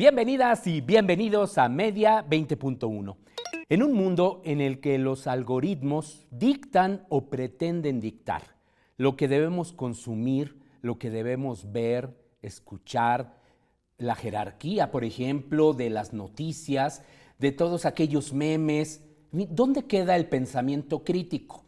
Bienvenidas y bienvenidos a Media 20.1. En un mundo en el que los algoritmos dictan o pretenden dictar lo que debemos consumir, lo que debemos ver, escuchar, la jerarquía, por ejemplo, de las noticias, de todos aquellos memes, ¿dónde queda el pensamiento crítico?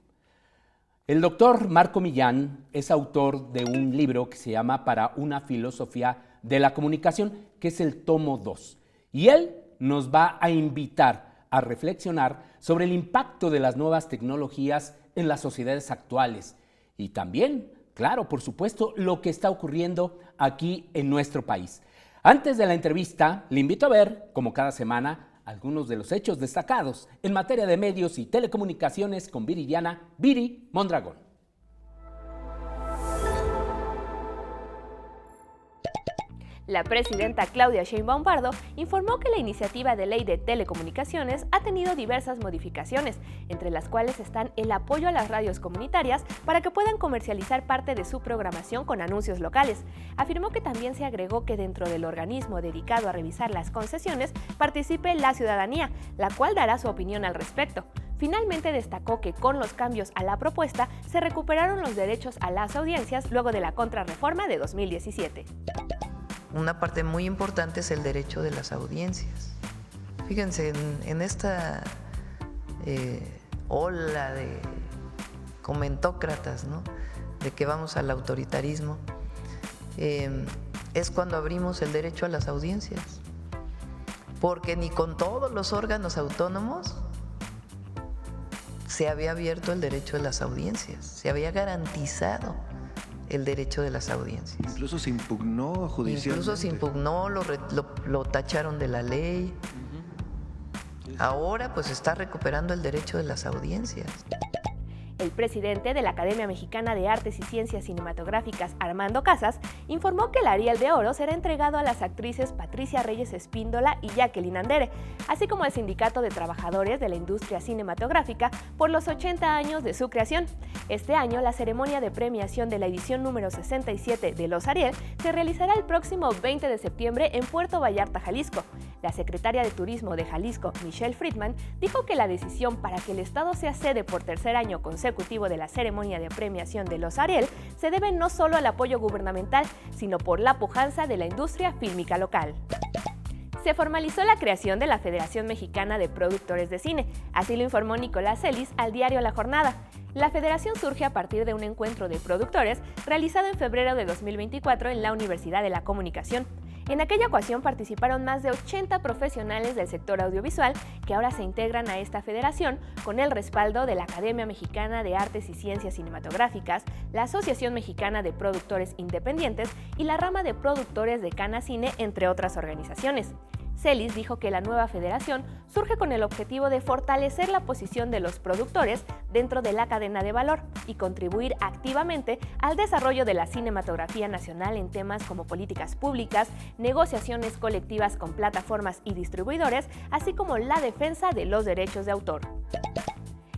El doctor Marco Millán es autor de un libro que se llama Para una filosofía de la comunicación, que es el tomo 2. Y él nos va a invitar a reflexionar sobre el impacto de las nuevas tecnologías en las sociedades actuales. Y también, claro, por supuesto, lo que está ocurriendo aquí en nuestro país. Antes de la entrevista, le invito a ver, como cada semana, algunos de los hechos destacados en materia de medios y telecomunicaciones con Viridiana Viri Mondragón. La presidenta Claudia Sheinbaum Pardo informó que la iniciativa de ley de telecomunicaciones ha tenido diversas modificaciones, entre las cuales están el apoyo a las radios comunitarias para que puedan comercializar parte de su programación con anuncios locales. Afirmó que también se agregó que dentro del organismo dedicado a revisar las concesiones participe la ciudadanía, la cual dará su opinión al respecto. Finalmente destacó que con los cambios a la propuesta se recuperaron los derechos a las audiencias luego de la contrarreforma de 2017. Una parte muy importante es el derecho de las audiencias. Fíjense, en esta ola de comentócratas, ¿no?, de que vamos al autoritarismo, es cuando abrimos el derecho a las audiencias. Porque ni con todos los órganos autónomos se había abierto el derecho de las audiencias, se había garantizado el derecho de las audiencias. Incluso se impugnó judicialmente. Incluso se impugnó, lo tacharon de la ley. Ahora pues está recuperando el derecho de las audiencias. El presidente de la Academia Mexicana de Artes y Ciencias Cinematográficas, Armando Casas, informó que el Ariel de Oro será entregado a las actrices Patricia Reyes Espíndola y Jacqueline Andere, así como al Sindicato de Trabajadores de la Industria Cinematográfica por los 80 años de su creación. Este año, la ceremonia de premiación de la edición número 67 de los Ariel se realizará el próximo 20 de septiembre en Puerto Vallarta, Jalisco. La secretaria de Turismo de Jalisco, Michelle Friedman, dijo que la decisión para que el Estado sea sede por tercer año consecutivo de la ceremonia de premiación de los Ariel se debe no solo al apoyo gubernamental, sino por la pujanza de la industria fílmica local. Se formalizó la creación de la Federación Mexicana de Productores de Cine, así lo informó Nicolás Celis al diario La Jornada. La federación surge a partir de un encuentro de productores realizado en febrero de 2024 en la Universidad de la Comunicación. En aquella ocasión participaron más de 80 profesionales del sector audiovisual que ahora se integran a esta federación con el respaldo de la Academia Mexicana de Artes y Ciencias Cinematográficas, la Asociación Mexicana de Productores Independientes y la rama de productores de Canacine, entre otras organizaciones. Celis dijo que la nueva federación surge con el objetivo de fortalecer la posición de los productores dentro de la cadena de valor y contribuir activamente al desarrollo de la cinematografía nacional en temas como políticas públicas, negociaciones colectivas con plataformas y distribuidores, así como la defensa de los derechos de autor.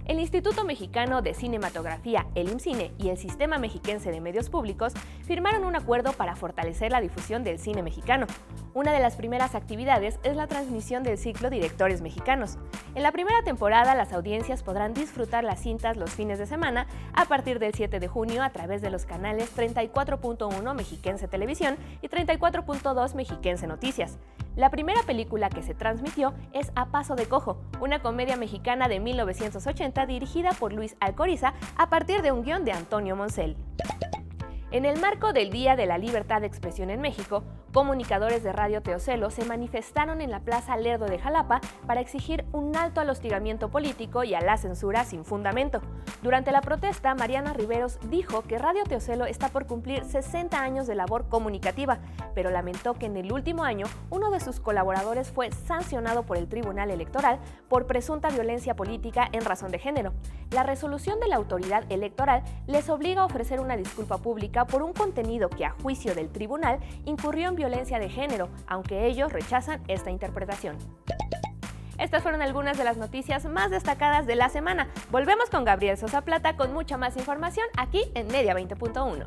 El Instituto Mexicano de Cinematografía, el IMCINE, y el Sistema Mexiquense de Medios Públicos firmaron un acuerdo para fortalecer la difusión del cine mexicano. Una de las primeras actividades es la transmisión del ciclo Directores Mexicanos. En la primera temporada, las audiencias podrán disfrutar las cintas los fines de semana a partir del 7 de junio a través de los canales 34.1 Mexiquense Televisión y 34.2 Mexiquense Noticias. La primera película que se transmitió es A Paso de Cojo, una comedia mexicana de 1980 dirigida por Luis Alcoriza a partir de un guión de Antonio Moncel. En el marco del Día de la Libertad de Expresión en México, comunicadores de Radio Teocelo se manifestaron en la Plaza Lerdo de Jalapa para exigir un alto al hostigamiento político y a la censura sin fundamento. Durante la protesta, Mariana Riveros dijo que Radio Teocelo está por cumplir 60 años de labor comunicativa, pero lamentó que en el último año uno de sus colaboradores fue sancionado por el Tribunal Electoral por presunta violencia política en razón de género. La resolución de la autoridad electoral les obliga a ofrecer una disculpa pública por un contenido que, a juicio del tribunal, incurrió en violencia de género, aunque ellos rechazan esta interpretación. Estas fueron algunas de las noticias más destacadas de la semana. Volvemos con Gabriel Sosa Plata con mucha más información aquí en Media 20.1.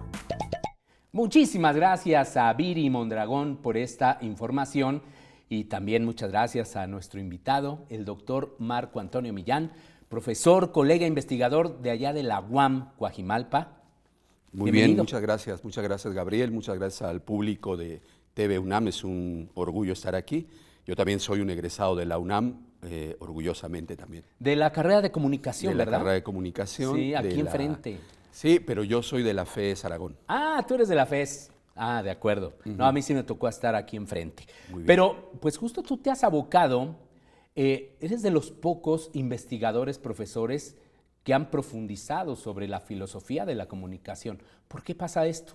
Muchísimas gracias a Viri Mondragón por esta información. Y también muchas gracias a nuestro invitado, el doctor Marco Antonio Millán, profesor, colega investigador de allá de la UAM, Coajimalpa. Muy Bienvenido. bien, muchas gracias Gabriel, muchas gracias al público de TV UNAM, es un orgullo estar aquí. Yo también soy un egresado de la UNAM, orgullosamente también. De la carrera de comunicación, De la ¿verdad? carrera de comunicación. Sí, aquí de enfrente. Sí, pero yo soy de la FES Aragón. Ah, tú eres de la FES. Ah, de acuerdo. No, a mí sí me tocó estar aquí enfrente. Muy bien. Pero, pues justo tú te has abocado, eres de los pocos investigadores, profesores que han profundizado sobre la filosofía de la comunicación. ¿Por qué pasa esto?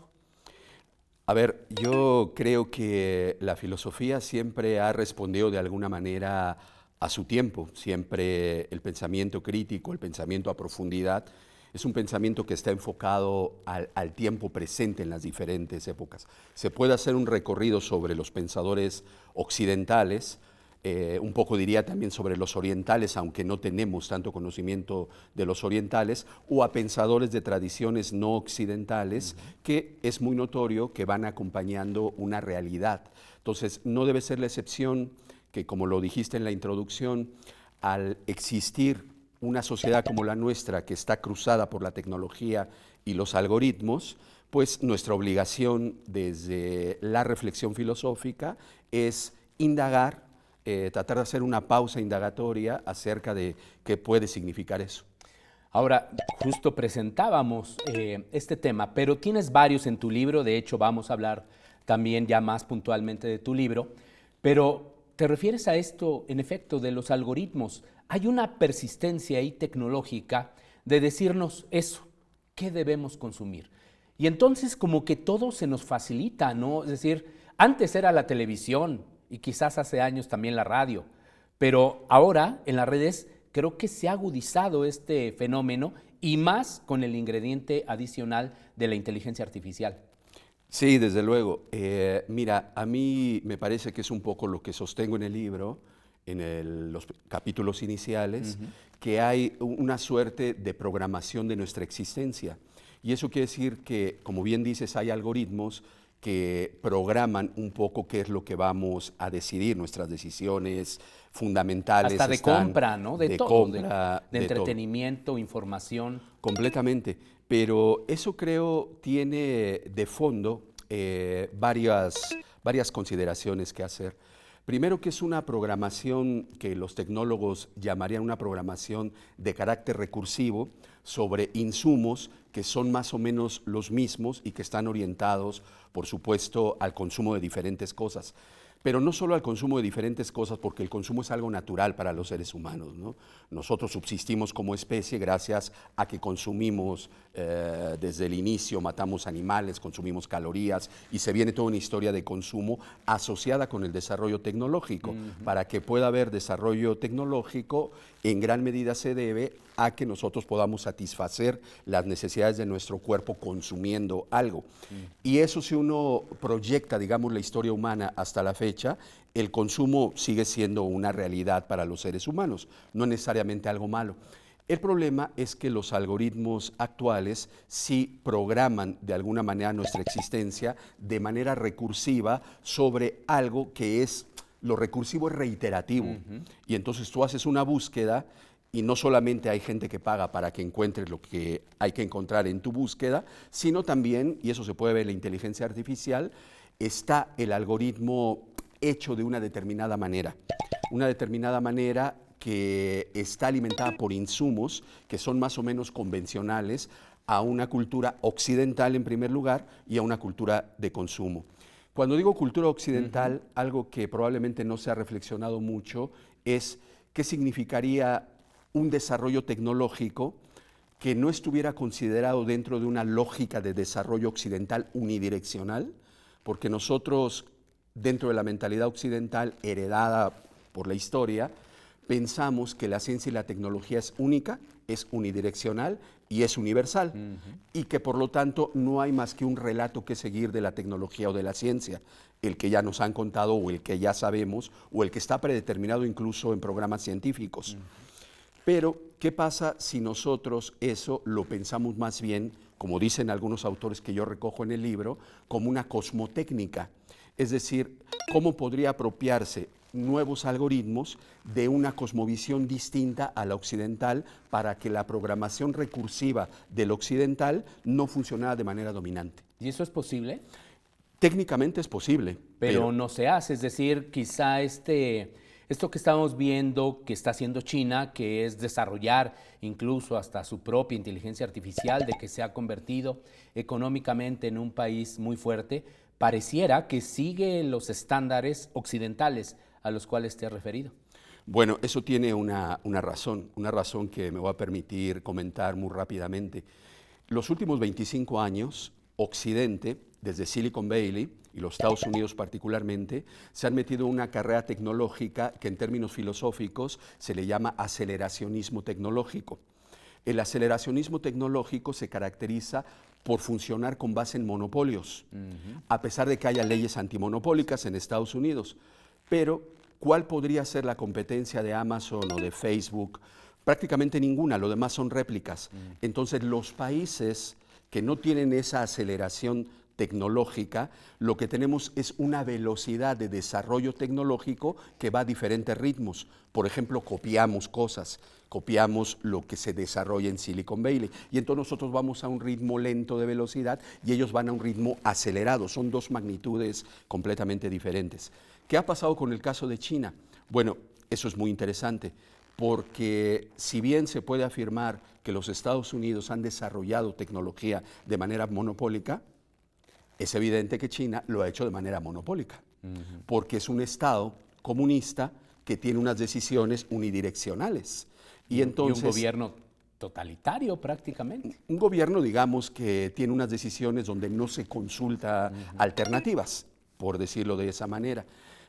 A ver, yo creo que la filosofía siempre ha respondido de alguna manera a su tiempo. Siempre el pensamiento crítico, el pensamiento a profundidad, es un pensamiento que está enfocado al tiempo presente en las diferentes épocas. Se puede hacer un recorrido sobre los pensadores occidentales, un poco diría también sobre los orientales, aunque no tenemos tanto conocimiento de los orientales, o a pensadores de tradiciones no occidentales, que es muy notorio que van acompañando una realidad. Entonces, no debe ser la excepción que, como lo dijiste en la introducción, al existir una sociedad como la nuestra, que está cruzada por la tecnología y los algoritmos, pues nuestra obligación desde la reflexión filosófica es indagar, tratar de hacer una pausa indagatoria acerca de qué puede significar eso. Ahora, justo presentábamos este tema, pero tienes varios en tu libro, de hecho vamos a hablar también ya más puntualmente de tu libro, pero te refieres a esto, en efecto, de los algoritmos. Hay una persistencia ahí tecnológica de decirnos eso, ¿qué debemos consumir? Y entonces como que todo se nos facilita, ¿no? Es decir, antes era la televisión y quizás hace años también la radio, pero ahora en las redes creo que se ha agudizado este fenómeno y más con el ingrediente adicional de la inteligencia artificial. Sí, desde luego. Mira, a mí me parece que es un poco lo que sostengo en el libro, en los capítulos iniciales, que hay una suerte de programación de nuestra existencia. Y eso quiere decir que, como bien dices, hay algoritmos que programan un poco qué es lo que vamos a decidir, nuestras decisiones fundamentales. Hasta de compra, ¿no? De todo, compra, de entretenimiento, todo. Información. Completamente, pero eso creo tiene de fondo varias consideraciones que hacer. Primero, que es una programación que los tecnólogos llamarían una programación de carácter recursivo sobre insumos que son más o menos los mismos y que están orientados, por supuesto, al consumo de diferentes cosas. Pero no solo al consumo de diferentes cosas, porque el consumo es algo natural para los seres humanos, ¿no? Nosotros subsistimos como especie gracias a que consumimos desde el inicio, matamos animales, consumimos calorías y se viene toda una historia de consumo asociada con el desarrollo tecnológico. Para que pueda haber desarrollo tecnológico, en gran medida se debe a que nosotros podamos satisfacer las necesidades de nuestro cuerpo consumiendo algo. Y eso, si uno proyecta, digamos, la historia humana hasta la fecha, el consumo sigue siendo una realidad para los seres humanos, no necesariamente algo malo. El problema es que los algoritmos actuales sí programan de alguna manera nuestra existencia de manera recursiva sobre algo que es, lo recursivo es reiterativo. Y entonces tú haces una búsqueda y no solamente hay gente que paga para que encuentres lo que hay que encontrar en tu búsqueda, sino también, y eso se puede ver en la inteligencia artificial, está el algoritmo hecho de una determinada manera que está alimentada por insumos que son más o menos convencionales a una cultura occidental en primer lugar y a una cultura de consumo. Cuando digo cultura occidental, algo que probablemente no se ha reflexionado mucho es qué significaría un desarrollo tecnológico que no estuviera considerado dentro de una lógica de desarrollo occidental unidireccional, porque nosotros, dentro de la mentalidad occidental heredada por la historia, pensamos que la ciencia y la tecnología es única, es unidireccional y es universal, y que por lo tanto no hay más que un relato que seguir de la tecnología o de la ciencia, el que ya nos han contado o el que ya sabemos o el que está predeterminado incluso en programas científicos. Pero, ¿qué pasa si nosotros eso lo pensamos más bien, como dicen algunos autores que yo recojo en el libro, como una cosmotécnica? Es decir, ¿cómo podría apropiarse nuevos algoritmos de una cosmovisión distinta a la occidental para que la programación recursiva del occidental no funcionara de manera dominante. ¿Y eso es posible? Técnicamente es posible. Pero no se hace, es decir, quizá esto que estamos viendo que está haciendo China, que es desarrollar incluso hasta su propia inteligencia artificial, de que se ha convertido económicamente en un país muy fuerte, pareciera que sigue los estándares occidentales a los cuales te has referido. Bueno, eso tiene una razón que me voy a permitir comentar muy rápidamente. Los últimos 25 años, Occidente, desde Silicon Valley y los Estados Unidos particularmente, se han metido en una carrera tecnológica que en términos filosóficos se le llama aceleracionismo tecnológico. El aceleracionismo tecnológico se caracteriza por funcionar con base en monopolios, a pesar de que haya leyes antimonopólicas en Estados Unidos. Pero, ¿cuál podría ser la competencia de Amazon o de Facebook? Prácticamente ninguna, lo demás son réplicas. Entonces, los países que no tienen esa aceleración tecnológica, lo que tenemos es una velocidad de desarrollo tecnológico que va a diferentes ritmos. Por ejemplo, copiamos cosas, copiamos lo que se desarrolla en Silicon Valley y entonces nosotros vamos a un ritmo lento de velocidad y ellos van a un ritmo acelerado. Son dos magnitudes completamente diferentes. ¿Qué ha pasado con el caso de China? Bueno, eso es muy interesante, porque si bien se puede afirmar que los Estados Unidos han desarrollado tecnología de manera monopólica, es evidente que China lo ha hecho de manera monopólica, porque es un Estado comunista que tiene unas decisiones unidireccionales. Y entonces, un gobierno totalitario prácticamente. Un gobierno, digamos, que tiene unas decisiones donde no se consulta alternativas, por decirlo de esa manera.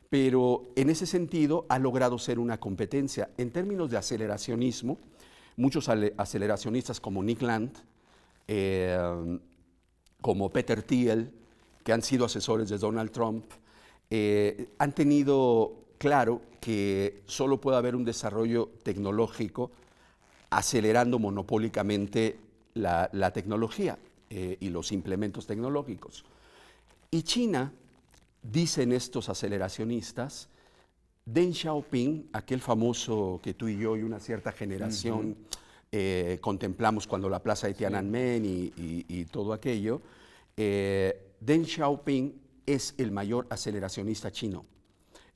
Pero en ese sentido ha logrado ser una competencia. En términos de aceleracionismo, muchos aceleracionistas como Nick Land, como Peter Thiel, que han sido asesores de Donald Trump, han tenido claro que solo puede haber un desarrollo tecnológico acelerando monopólicamente la tecnología y los implementos tecnológicos. Y China, dicen estos aceleracionistas, Deng Xiaoping, aquel famoso que tú y yo y una cierta generación contemplamos cuando la plaza de Tiananmen y todo aquello, Deng Xiaoping es el mayor aceleracionista chino.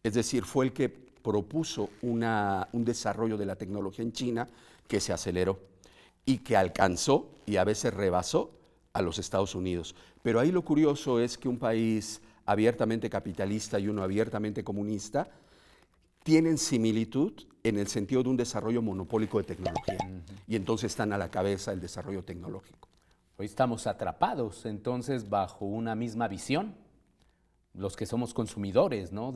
Es decir, fue el que propuso un desarrollo de la tecnología en China que se aceleró y que alcanzó y a veces rebasó a los Estados Unidos. Pero ahí lo curioso es que un país abiertamente capitalista y uno abiertamente comunista tienen similitud en el sentido de un desarrollo monopólico de tecnología. Y entonces están a la cabeza del desarrollo tecnológico. Hoy estamos atrapados entonces bajo una misma visión, los que somos consumidores, ¿no?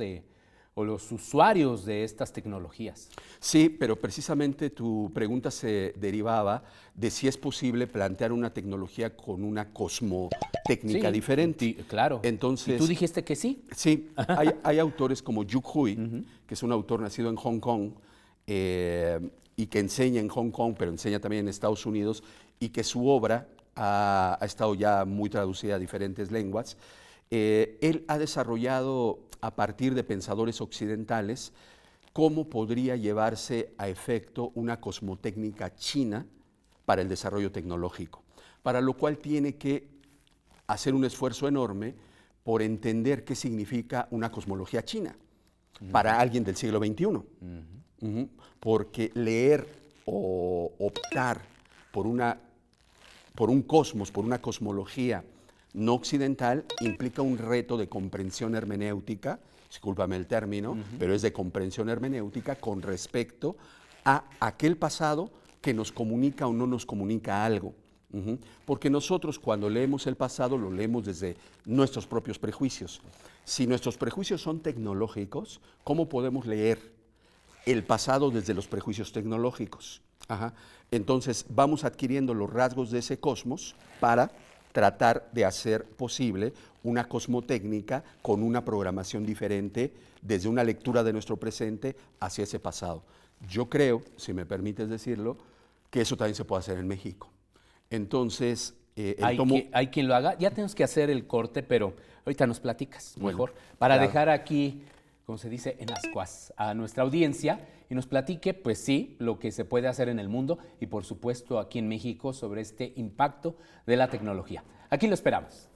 O los usuarios de estas tecnologías. Sí, pero precisamente tu pregunta se derivaba de si es posible plantear una tecnología con una cosmotécnica diferente. Claro. Entonces, ¿y tú dijiste que sí? Sí, hay autores como Yu Hui, que es un autor nacido en Hong Kong y que enseña en Hong Kong, pero enseña también en Estados Unidos, y que su obra ha estado ya muy traducida a diferentes lenguas. Él ha desarrollado a partir de pensadores occidentales cómo podría llevarse a efecto una cosmotécnica china para el desarrollo tecnológico, para lo cual tiene que hacer un esfuerzo enorme por entender qué significa una cosmología china para alguien del siglo XXI. Porque leer o optar por un cosmos, por una cosmología no occidental, implica un reto de comprensión hermenéutica, discúlpame el término, pero es de comprensión hermenéutica con respecto a aquel pasado que nos comunica o no nos comunica algo. Porque nosotros cuando leemos el pasado lo leemos desde nuestros propios prejuicios. Si nuestros prejuicios son tecnológicos, ¿cómo podemos leer el pasado desde los prejuicios tecnológicos? Entonces vamos adquiriendo los rasgos de ese cosmos para tratar de hacer posible una cosmotécnica con una programación diferente desde una lectura de nuestro presente hacia ese pasado. Yo creo, si me permites decirlo, que eso también se puede hacer en México. Entonces, hay quien lo haga. Ya tenemos que hacer el corte, pero ahorita nos platicas mejor. Para claro, dejar aquí como se dice, en ascuas a nuestra audiencia y nos platique, pues sí, lo que se puede hacer en el mundo y por supuesto aquí en México sobre este impacto de la tecnología. Aquí lo esperamos.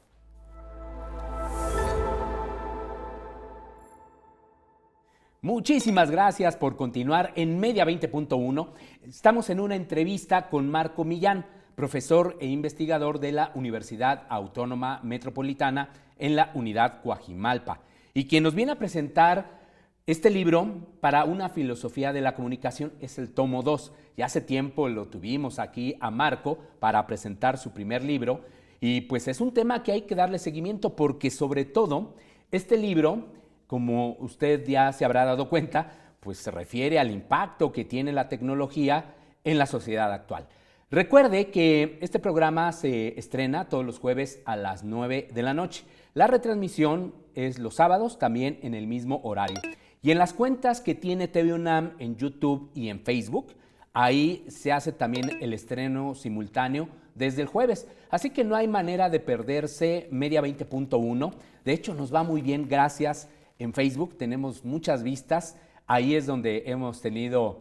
Muchísimas gracias por continuar en Media 20.1. Estamos en una entrevista con Marco Millán, profesor e investigador de la Universidad Autónoma Metropolitana en la Unidad Coajimalpa, y quien nos viene a presentar este libro para una filosofía de la comunicación. Es el tomo 2. Ya hace tiempo lo tuvimos aquí a Marco para presentar su primer libro y pues es un tema que hay que darle seguimiento porque sobre todo este libro, como usted ya se habrá dado cuenta, pues se refiere al impacto que tiene la tecnología en la sociedad actual. Recuerde que este programa se estrena todos los jueves a las 9 de la noche. La retransmisión es los sábados también en el mismo horario. Y en las cuentas que tiene TV UNAM en YouTube y en Facebook, ahí se hace también el estreno simultáneo desde el jueves. Así que no hay manera de perderse Media 20.1. De hecho, nos va muy bien, gracias. En Facebook tenemos muchas vistas. Ahí es donde hemos tenido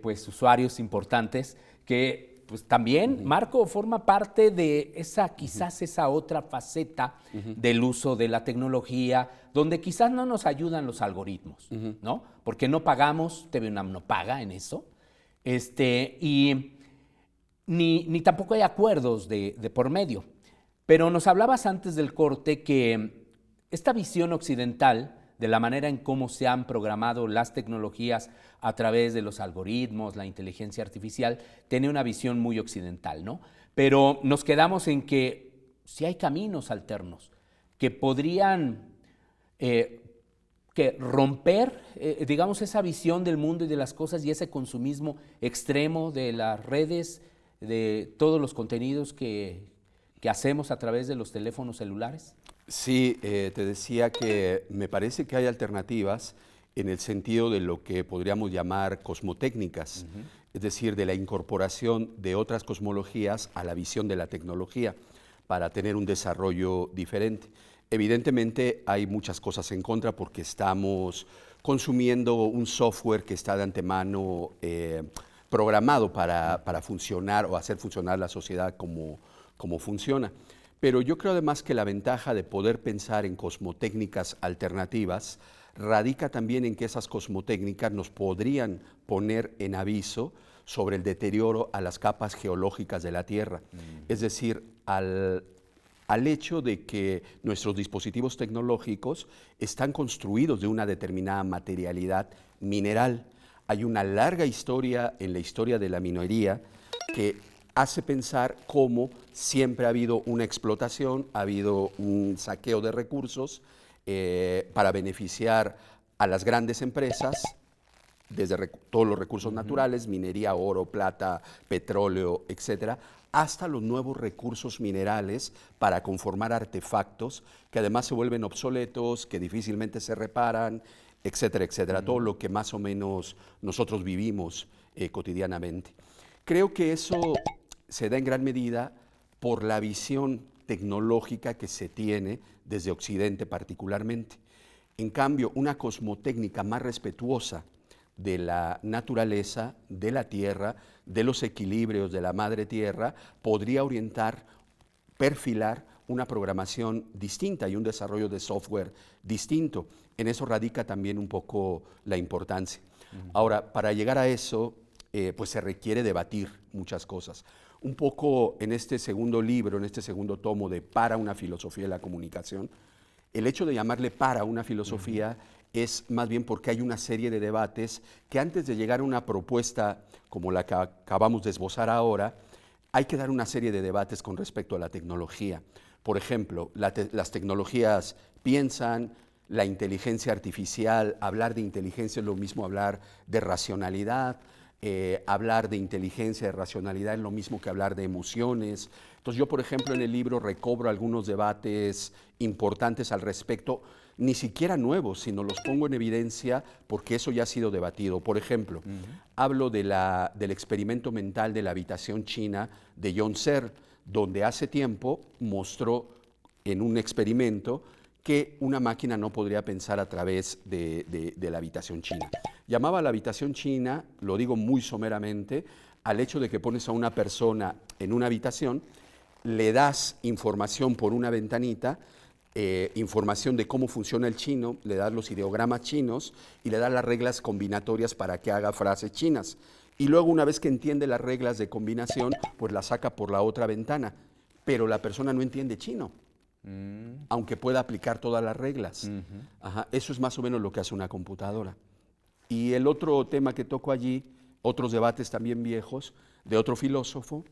pues usuarios importantes que pues también, Marco, forma parte de esa, quizás esa otra faceta del uso de la tecnología, donde quizás no nos ayudan los algoritmos, ¿no? Porque no pagamos, TV UNAM no paga en eso, y ni tampoco hay acuerdos de por medio. Pero nos hablabas antes del corte que esta visión occidental de la manera en cómo se han programado las tecnologías a través de los algoritmos, la inteligencia artificial, tiene una visión muy occidental, ¿no? Pero nos quedamos en que sí hay caminos alternos que podrían que romper, digamos, esa visión del mundo y de las cosas y ese consumismo extremo de las redes, de todos los contenidos que hacemos a través de los teléfonos celulares. Sí, te decía que me parece que hay alternativas en el sentido de lo que podríamos llamar cosmotécnicas, es decir, de la incorporación de otras cosmologías a la visión de la tecnología para tener un desarrollo diferente. Evidentemente hay muchas cosas en contra porque estamos consumiendo un software que está de antemano programado para funcionar o hacer funcionar la sociedad como funciona. Pero yo creo además que la ventaja de poder pensar en cosmotécnicas alternativas radica también en que esas cosmotécnicas nos podrían poner en aviso sobre el deterioro a las capas geológicas de la Tierra. Es decir, al hecho de que nuestros dispositivos tecnológicos están construidos de una determinada materialidad mineral. Hay una larga historia en la historia de la minería que hace pensar cómo siempre ha habido una explotación, ha habido un saqueo de recursos para beneficiar a las grandes empresas, desde todos los recursos naturales, minería, oro, plata, petróleo, etcétera, hasta los nuevos recursos minerales para conformar artefactos que además se vuelven obsoletos, que difícilmente se reparan, etcétera, etcétera, todo lo que más o menos nosotros vivimos cotidianamente. Creo que eso se da en gran medida por la visión tecnológica que se tiene desde Occidente particularmente. En cambio, una cosmotécnica más respetuosa de la naturaleza, de la tierra, de los equilibrios de la madre tierra, podría orientar, perfilar una programación distinta y un desarrollo de software distinto. En eso radica también un poco la importancia. Ahora, para llegar a eso, pues se requiere debatir muchas cosas. Un poco en este segundo libro, en este segundo tomo de Para una filosofía de la comunicación, el hecho de llamarle Para una filosofía es más bien porque hay una serie de debates que antes de llegar a una propuesta como la que acabamos de esbozar ahora, hay que dar una serie de debates con respecto a la tecnología. Por ejemplo, las tecnologías piensan, la inteligencia artificial, hablar de inteligencia es lo mismo hablar de racionalidad, hablar de inteligencia, de racionalidad es lo mismo que hablar de emociones. Entonces yo, por ejemplo, en el libro recobro algunos debates importantes al respecto, ni siquiera nuevos, sino los pongo en evidencia porque eso ya ha sido debatido. Por ejemplo, hablo del experimento mental de la habitación china de John Searle, donde hace tiempo mostró en un experimento que una máquina no podría pensar a través de la habitación china. Llamaba a la habitación china, lo digo muy someramente, al hecho de que pones a una persona en una habitación, le das información por una ventanita, información de cómo funciona el chino, le das los ideogramas chinos y le das las reglas combinatorias para que haga frases chinas. Y luego, una vez que entiende las reglas de combinación, pues las saca por la otra ventana. Pero la persona no entiende chino, aunque pueda aplicar todas las reglas. Ajá, eso es más o menos lo que hace una computadora. Y el otro tema que toco allí, otros debates también viejos, de otro filósofo,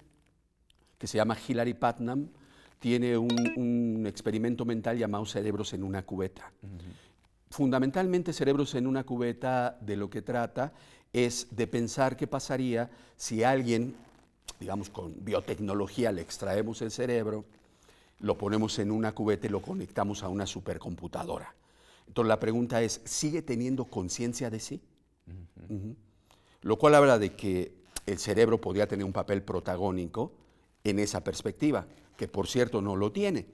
que se llama Hilary Putnam, tiene un experimento mental llamado Cerebros en una cubeta. Fundamentalmente, Cerebros en una cubeta de lo que trata es de pensar qué pasaría si alguien, digamos con biotecnología, le extraemos el cerebro, lo ponemos en una cubeta y lo conectamos a una supercomputadora. Entonces la pregunta es, ¿sigue teniendo conciencia de sí? Lo cual habla de que el cerebro podría tener un papel protagónico en esa perspectiva, que por cierto no lo tiene.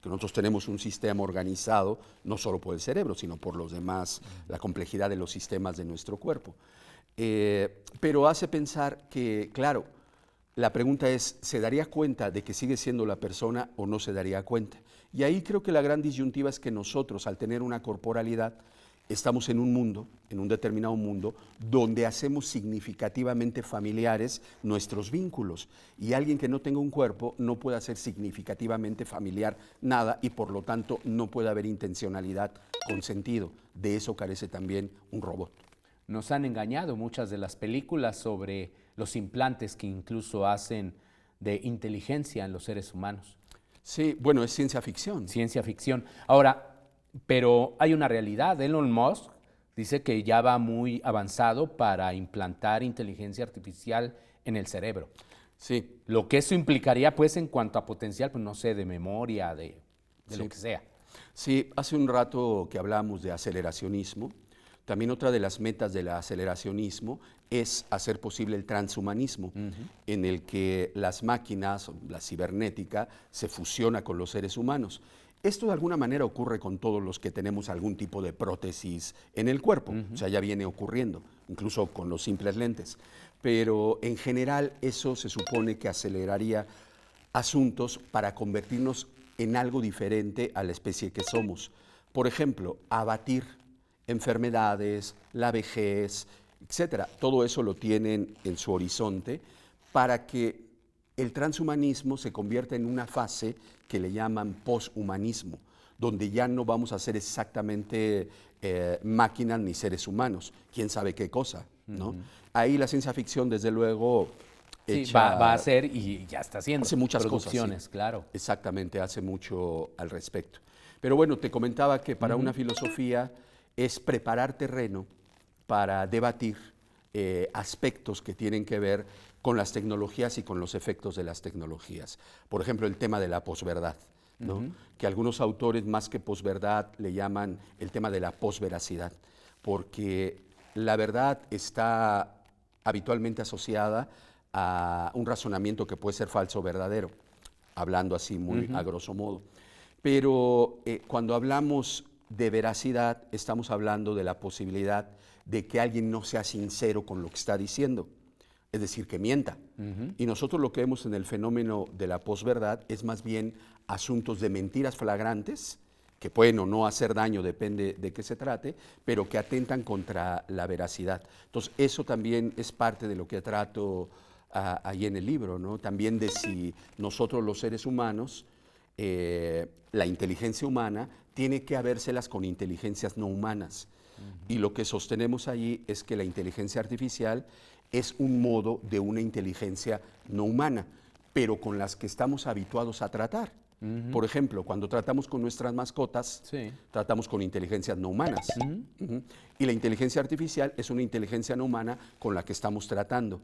Que nosotros tenemos un sistema organizado no solo por el cerebro, sino por los demás, la complejidad de los sistemas de nuestro cuerpo. Pero hace pensar que, claro, la pregunta es, ¿se daría cuenta de que sigue siendo la persona o no se daría cuenta? Y ahí creo que la gran disyuntiva es que nosotros, al tener una corporalidad, estamos en un mundo, en un determinado mundo, donde hacemos significativamente familiares nuestros vínculos. Y alguien que no tenga un cuerpo no puede hacer significativamente familiar nada y por lo tanto no puede haber intencionalidad con sentido. De eso carece también un robot. Nos han engañado muchas de las películas sobre los implantes que incluso hacen de inteligencia en los seres humanos. Sí, bueno, es ciencia ficción. Ciencia ficción. Ahora, pero hay una realidad. Elon Musk dice que ya va muy avanzado para implantar inteligencia artificial en el cerebro. Sí. Lo que eso implicaría, pues, en cuanto a potencial, pues, no sé, de memoria, de lo que sea. Sí, hace un rato que hablábamos de aceleracionismo. También otra de las metas del aceleracionismo es hacer posible el transhumanismo, en el que las máquinas, la cibernética, se fusiona con los seres humanos. Esto de alguna manera ocurre con todos los que tenemos algún tipo de prótesis en el cuerpo, o sea, ya viene ocurriendo, incluso con los simples lentes. Pero en general eso se supone que aceleraría asuntos para convertirnos en algo diferente a la especie que somos. Por ejemplo, abatir enfermedades, la vejez, etcétera. Todo eso lo tienen en su horizonte para que el transhumanismo se convierta en una fase que le llaman poshumanismo, donde ya no vamos a ser exactamente máquinas ni seres humanos, quién sabe qué cosa, ¿no? Ahí la ciencia ficción, desde luego, Sí, va a hacer y ya está haciendo. Hace muchas producciones, cosas, sí. Claro. Exactamente, hace mucho al respecto. Pero bueno, te comentaba que para una filosofía es preparar terreno para debatir aspectos que tienen que ver con las tecnologías y con los efectos de las tecnologías. Por ejemplo, el tema de la posverdad, ¿no? Que algunos autores, más que posverdad, le llaman el tema de la posveracidad, porque la verdad está habitualmente asociada a un razonamiento que puede ser falso o verdadero, hablando así muy a grosso modo. Pero cuando hablamos de veracidad, estamos hablando de la posibilidad de que alguien no sea sincero con lo que está diciendo, es decir, que mienta. Y nosotros lo que vemos en el fenómeno de la posverdad es más bien asuntos de mentiras flagrantes, que pueden o no hacer daño, depende de qué se trate, pero que atentan contra la veracidad. Entonces, eso también es parte de lo que trato ahí en el libro, ¿no? También de si nosotros los seres humanos, la inteligencia humana, tiene que habérselas con inteligencias no humanas. Y lo que sostenemos allí es que la inteligencia artificial es un modo de una inteligencia no humana, pero con las que estamos habituados a tratar. Por ejemplo, cuando tratamos con nuestras mascotas, tratamos con inteligencias no humanas. Y la inteligencia artificial es una inteligencia no humana con la que estamos tratando.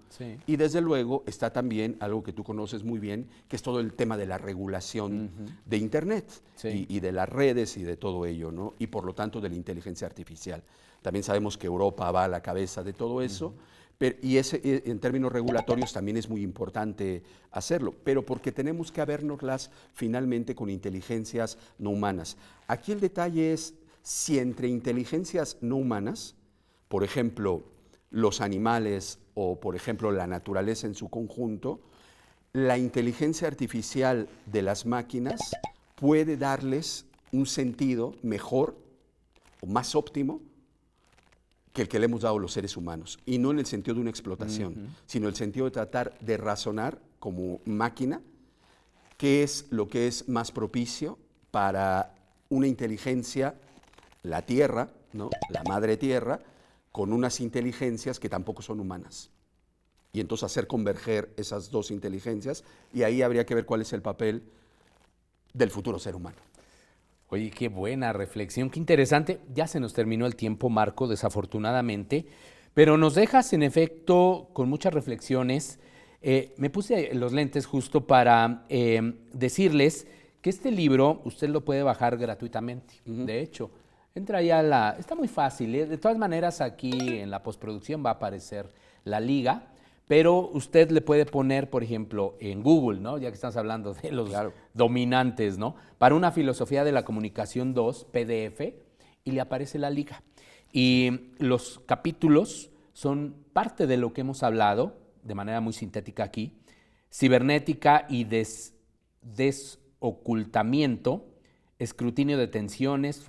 Y desde luego está también algo que tú conoces muy bien, que es todo el tema de la regulación de Internet y de las redes y de todo ello, ¿no? Y por lo tanto de la inteligencia artificial. También sabemos que Europa va a la cabeza de todo eso, Y en términos regulatorios también es muy importante hacerlo, pero porque tenemos que habérnoslas finalmente con inteligencias no humanas. Aquí el detalle es si entre inteligencias no humanas, por ejemplo, los animales o por ejemplo la naturaleza en su conjunto, la inteligencia artificial de las máquinas puede darles un sentido mejor o más óptimo que el que le hemos dado los seres humanos, y no en el sentido de una explotación, sino en el sentido de tratar de razonar como máquina qué es lo que es más propicio para una inteligencia, la Tierra, ¿no? La madre Tierra, con unas inteligencias que tampoco son humanas. Y entonces hacer converger esas dos inteligencias, y ahí habría que ver cuál es el papel del futuro ser humano. Oye, qué buena reflexión, qué interesante. Ya se nos terminó el tiempo, Marco, desafortunadamente, pero nos dejas en efecto con muchas reflexiones. Me puse los lentes justo para decirles que este libro usted lo puede bajar gratuitamente. De hecho, entra ya está muy fácil, ¿eh? De todas maneras, aquí en la postproducción va a aparecer la liga, pero usted le puede poner, por ejemplo, en Google, ¿no? Ya que estamos hablando de los dominantes, ¿no? Para una filosofía de la comunicación 2, PDF, y le aparece la liga. Y los capítulos son parte de lo que hemos hablado, de manera muy sintética aquí: cibernética y desocultamiento, escrutinio de tensiones,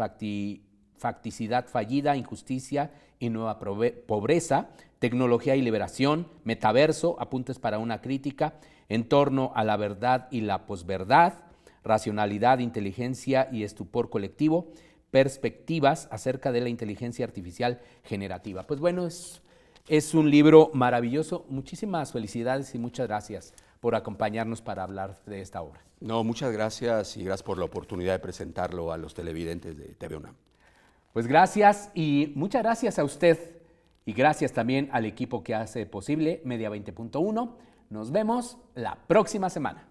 facticidad fallida, injusticia y nueva pobreza, tecnología y liberación, metaverso, apuntes para una crítica, en torno a la verdad y la posverdad, racionalidad, inteligencia y estupor colectivo, perspectivas acerca de la inteligencia artificial generativa. Pues bueno, es un libro maravilloso. Muchísimas felicidades y muchas gracias por acompañarnos para hablar de esta obra. No, muchas gracias, y gracias por la oportunidad de presentarlo a los televidentes de TV UNAM. Pues gracias, y muchas gracias a usted, y gracias también al equipo que hace posible Media 20.1. Nos vemos la próxima semana.